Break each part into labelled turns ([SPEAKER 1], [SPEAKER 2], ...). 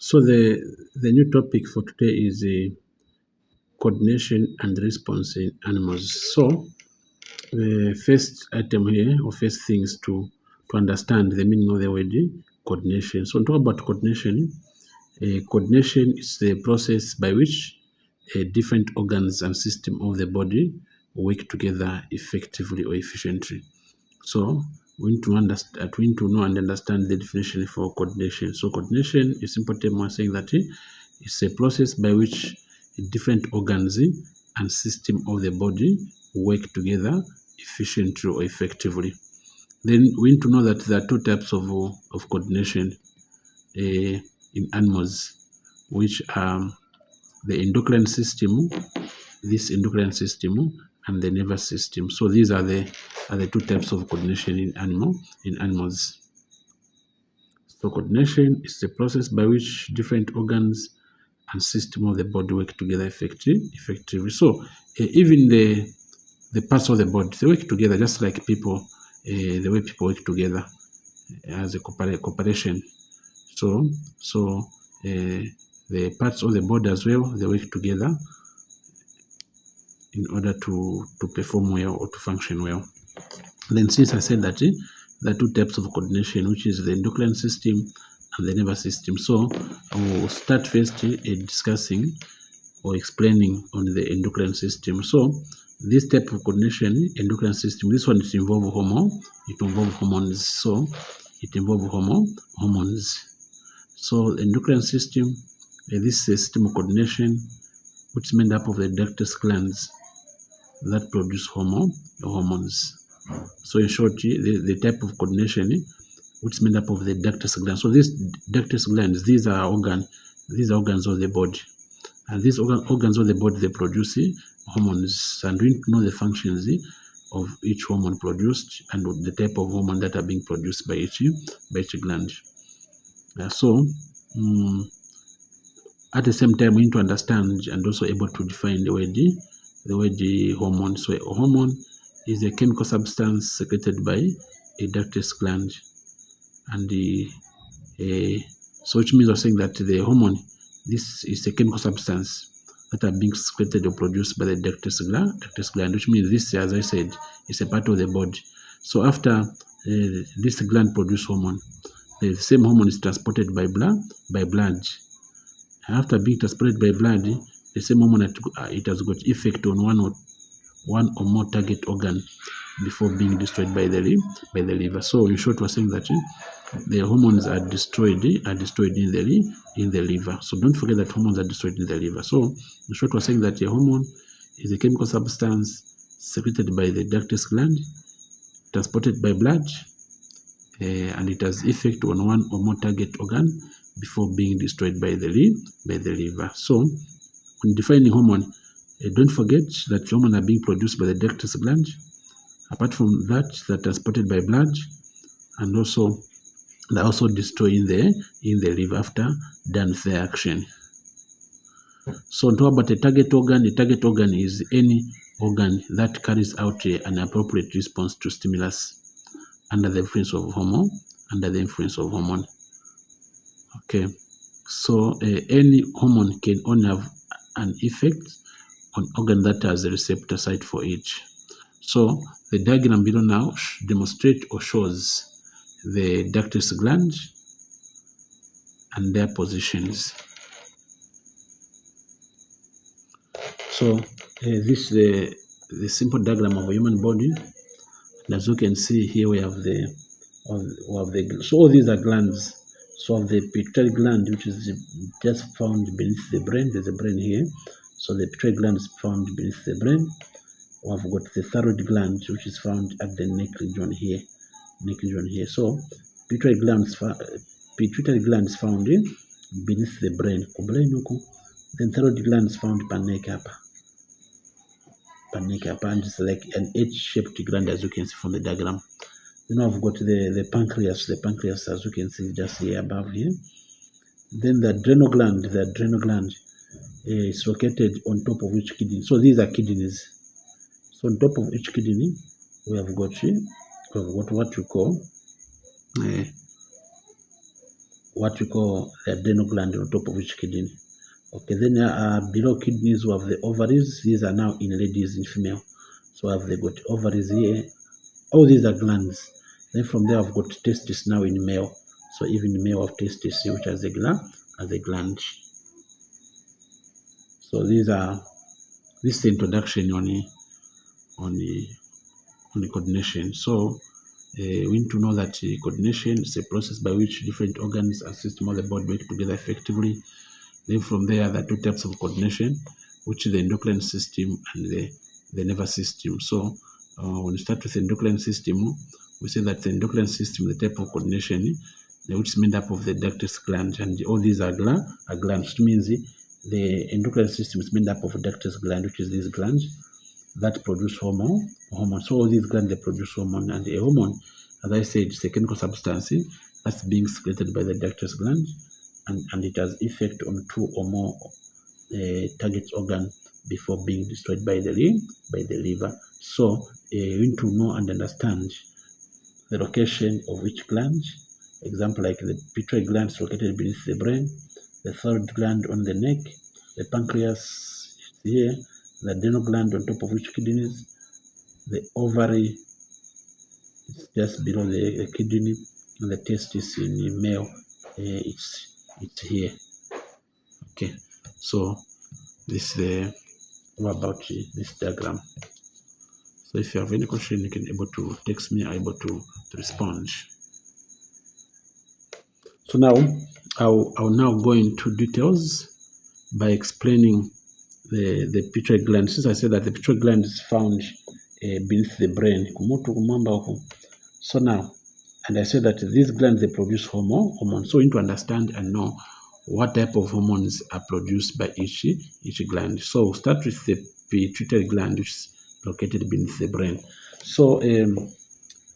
[SPEAKER 1] So the new topic for today is coordination and response in animals. So the first item here, or first things to understand the meaning of the word coordination. So talk about coordination. Coordination is the process by which different organs and systems of the body work together effectively or efficiently. So we need to understand, we need to know and understand the definition for coordination. So coordination is simple term one saying that it's a process by which different organs and system of the body work together efficiently or effectively. Then we need to know that there are two types of coordination in animals, which are the endocrine system, this endocrine system, and the nervous system. So these are the two types of coordination in animals. So coordination is the process by which different organs and system of the body work together effectively. So even the parts of the body, they work together just like people, the way people work together as a cooperation. So the parts of the body as well, they work together in order to perform well or to function well. Then since I said that there are two types of coordination, which is the endocrine system and the nervous system. So I will start first discussing or explaining on the endocrine system. So this type of coordination, endocrine system, this one, it involves hormones. So it involves hormones. So endocrine system, this system of coordination, which is made up of the ductus glands that produce hormones. So in short, the type of coordination which is made up of the ductus glands. So these ductus glands, these are organs of the body. And these organs of the body, they produce hormones. And we need to know the functions of each hormone produced and the type of hormone that are being produced by each gland. At the same time, we need to understand and also able to define the word hormone. So a hormone is a chemical substance secreted by a ductus gland, and so which means of saying that the hormone, this is a chemical substance that are being secreted or produced by the ductus gland, which means this, as I said, is a part of the body. So after this gland produce hormone, the same hormone is transported by blood. After being transported by blood, the same hormone it has got effect on one or more target organ before being destroyed by the liver. So in short, we're saying that the hormones are destroyed in the liver. So don't forget that hormones are destroyed in the liver. So in short, we're saying that a hormone is a chemical substance secreted by the ductus gland, transported by blood, and it has effect on one or more target organ before being destroyed by the liver. So when defining hormone, don't forget that hormones are being produced by the ductus gland. Apart from that, they're transported by blood, and also they're also destroyed in the liver after done their action. So talk about a target organ. A target organ is any organ that carries out an appropriate response to stimulus under the influence of hormone. Okay, so any hormone can only have an effect on organ that has a receptor site for each. So the diagram below now demonstrates or shows the ductus gland and their positions. So this is the simple diagram of a human body. And as you can see here, we have so all these are glands. So the pituitary gland, which is just found beneath the brain, there's a brain here. So the pituitary gland is found beneath the brain. We have got the thyroid gland, which is found at the neck region here. So pituitary gland is found beneath the brain. Then thyroid gland is found and it's like an H-shaped gland, as you can see from the diagram. Then I've got the pancreas. The pancreas, as you can see just here above here. Then the adrenal gland is located on top of each kidney. So these are kidneys. So on top of each kidney, we have got what we call what we call the adrenal gland on top of each kidney. Okay, then below kidneys we have the ovaries. These are now in ladies, in female. So they got ovaries here. All these are glands. Then from there I've got testes now in male. So even in male have testes, which has a gland. So this is the introduction on the coordination. So we need to know that coordination is a process by which different organs and systems of the body work together effectively. Then from there, there are two types of coordination, which is the endocrine system and the nervous system. So when we start with the endocrine system, we say that the endocrine system, the type of coordination, which is made up of the ductus gland, and all these are glands, which means the endocrine system is made up of a ductus gland, which is these glands that produce hormone. So all these glands, they produce hormone, and a hormone, as I said, is a chemical substance that's being secreted by the ductus gland, and it has effect on two or more target organ before being destroyed by the liver. So we need to know and understand the location of each gland. Example, like the pituitary gland is located beneath the brain, the thyroid gland on the neck, the pancreas here, the adrenal gland on top of each kidneys, the ovary is just below the kidney, and the testis in male, it's here. Okay, so this is about this diagram. So if you have any question, you can able to text me, I'm able to respond. So now I'll now go into details by explaining the pituitary gland. Since I said that the pituitary gland is found beneath the brain. So now, and I said that these glands, they produce hormones. So we need to understand and know what type of hormones are produced by each gland. So we'll start with the pituitary gland, which is located beneath the brain. So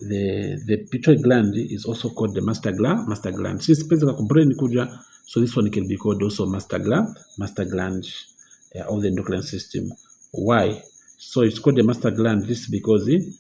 [SPEAKER 1] the pituitary gland is also called the master gland. Since brain kuja, so this one can be called also master gland of the endocrine system. Why? So it's called the master gland. This is because it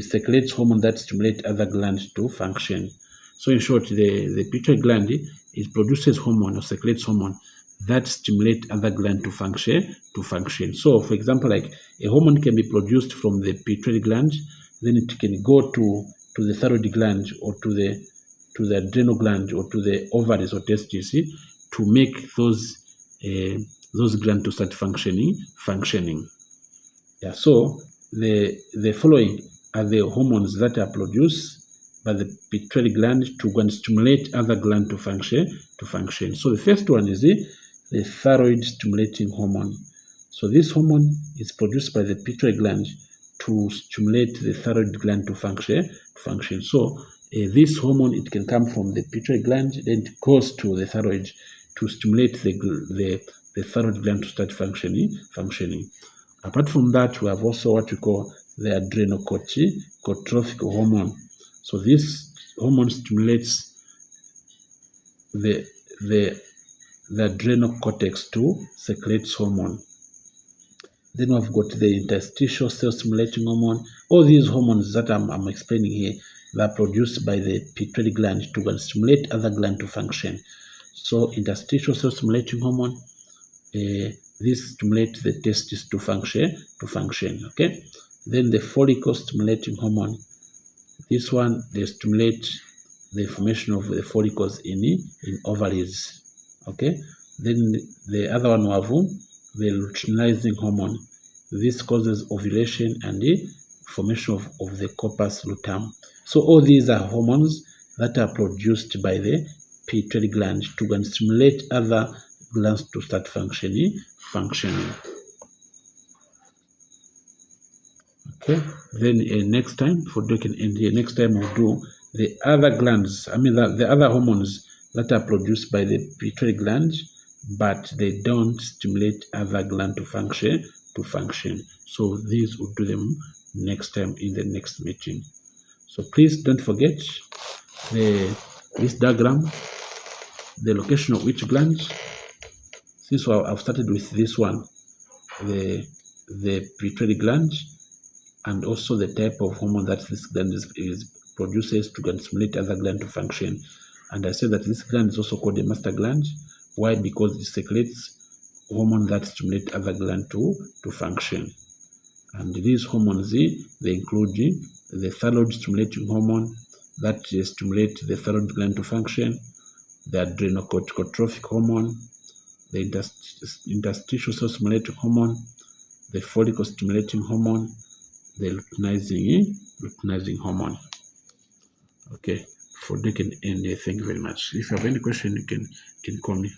[SPEAKER 1] secretes hormone that stimulate other glands to function. So in short, the pituitary gland, it produces hormone or secretes hormone that stimulate other gland to function. So for example, like a hormone can be produced from the pituitary gland, then it can go to the thyroid gland or to the adrenal gland or to the ovaries or testes to make those glands to start functioning. Yeah. So the following are the hormones that are produced by the pituitary gland to go and stimulate other gland to function. So the first one is the thyroid stimulating hormone. So this hormone is produced by the pituitary gland to stimulate the thyroid gland to function. So this hormone, it can come from the pituitary gland, then it goes to the thyroid to stimulate the thyroid gland to start functioning. Apart from that, we have also what we call the adrenocorticotropic hormone. So this hormone stimulates the adrenal cortex to secrete hormone. Then we've got the interstitial cell stimulating hormone. All these hormones that I'm explaining here, they are produced by the pituitary gland to stimulate other gland to function. So interstitial cell stimulating hormone, this stimulates the testes to function. Okay. Then the follicle stimulating hormone. This one, they stimulate the formation of the follicles in ovaries. Okay. Then the other one we have the luteinizing hormone. This causes ovulation and the formation of the corpus luteum. So all these are hormones that are produced by the pituitary gland to stimulate other glands to start functioning. Okay. Then next time, for doing end here, next time we'll do the other glands. The other hormones that are produced by the pituitary gland, but they don't stimulate other gland to function. So these will do them next time in the next meeting. So please don't forget this diagram, the location of each gland. Since I've started with this one, the pituitary gland, and also the type of hormone that this gland produces to stimulate other gland to function. And I said that this gland is also called a master gland. Why? Because it secretes hormones that stimulate other glands to function. And these hormones, they include the thyroid stimulating hormone that stimulates the thyroid gland to function, the adrenocorticotropic hormone, the interstitial cell stimulating hormone, the follicle stimulating hormone, the luteinizing hormone. Okay, for they can end there. Thank you very much. If you have any question, you can call me.